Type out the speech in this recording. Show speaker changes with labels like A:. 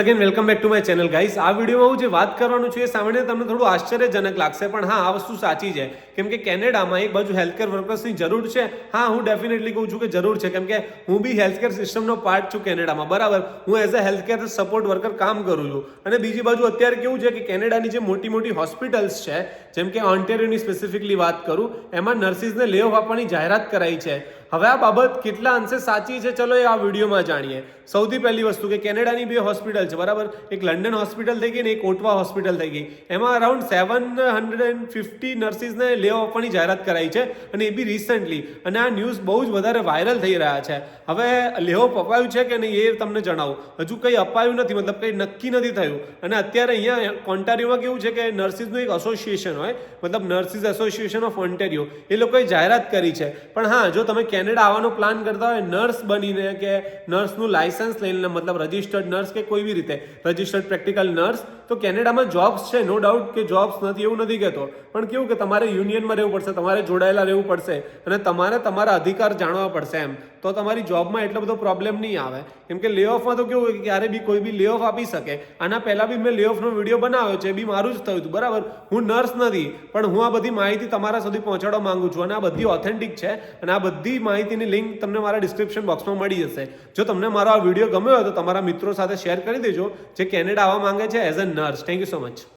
A: Again welcome back to my channel guys. આ વિડીયોમાં હું જે વાત કરવાનું છું એ સામાન્ય તમને થોડું આશ્ચર્યજનક લાગશે, પણ હા, આ વસ્તુ સાચી છે. કેમ કે કેનેડામાં એક બાજુ હેલ્થકેર વર્કર્સની જરૂર છે. હા, હું ડેફિનેટલી કહું છું કે જરૂર છે, કેમ કે હું બી હેલ્થકેર સિસ્ટમનો પાર્ટ છું કેનેડામાં, બરાબર. હું as a healthcare support worker કામ કરું છું. અને બીજી બાજુ અત્યારે કેવું છે કે કેનેડાની જે મોટી મોટી હોસ્પિટલ્સ છે, જેમ કે ઓન્ટેરિયોની સ્પેસિફિકલી વાત કરું, એમાં નર્સિસને લે ઓફ આપવાની જાહેરાત કરાઈ છે. હવે આ બાબત કેટલા અંશે સાચી છે, ચલો એ આ વિડીયોમાં જાણીએ. સૌથી પહેલી વસ્તુ કે કેનેડાની બે હોસ્પિટલ છે, બરાબર. એક લંડન હોસ્પિટલ થઈ ગઈ ને એક ઓટવા હોસ્પિટલ થઈ ગઈ. એમાં અરાઉન્ડ 750 નર્સિસને લે ઓફ આપવાની જાહેરાત કરાઈ છે, અને એ બી રિસન્ટલી. અને આ ન્યૂઝ બહુ જ વધારે વાયરલ થઈ રહ્યા છે. હવે લે ઓફ અપાયું છે કે નહીં એ તમને જણાવું. હજુ કંઈ અપાયું નથી, મતલબ કંઈ નક્કી નથી થયું. અને અત્યારે અહીંયા ઓન્ટારિયોમાં કેવું છે કે નર્સિસનું એક એસોસિએશન હોય, મતલબ નર્સિસ એસોસિએશન ઓફ ઓન્ટારિયો, એ લોકોએ જાહેરાત કરી છે. પણ હા, જો તમે કેનેડા આવવાનો પ્લાન કરતા હોય નર્સ બનીને કે નર્સનું લાયસન્સ લઈને, મતલબ રજિસ્ટર્ડ નર્સ કે કોઈ બી રીતે રજિસ્ટર્ડ પ્રેક્ટિકલ નર્સ, તો કેનેડામાં જોબ્સ છે, નો ડાઉટ કે જોબ્સ નથી એવું નથી કહેતો. પણ કેવું કે તમારે યુનિયનમાં રહેવું પડશે, તમારે જોડાયેલા રહેવું પડશે, અને તમારે તમારા અધિકાર જાણવા પડશે. એમ તો તમારી જોબમાં એટલો બધો પ્રોબ્લેમ નહીં આવે. કેમ કે લે ઓફમાં તો કેવું કે ક્યારે બી કોઈ બી લે ઓફ આપી શકે. આના પહેલા બી મેં લે ઓફનો વિડીયો બનાવ્યો છે, એ બી મારું જ થયું હતું, બરાબર. હું નર્સ નથી, પણ હું આ બધી માહિતી તમારા સુધી પહોંચાડવા માંગુ છું, અને આ બધી ઓથેન્ટિક છે. અને આ બધી માહિતીની લિંક તમને મારા ડિસ્ક્રિપ્શન બોક્સમાં મળી જશે. જો તમને મારો આ વિડીયો ગમ્યો હોય તો તમારા મિત્રો સાથે શેર કરી દેજો જે કેનેડા આવવા માંગે છે as a nurse. Thank you so much.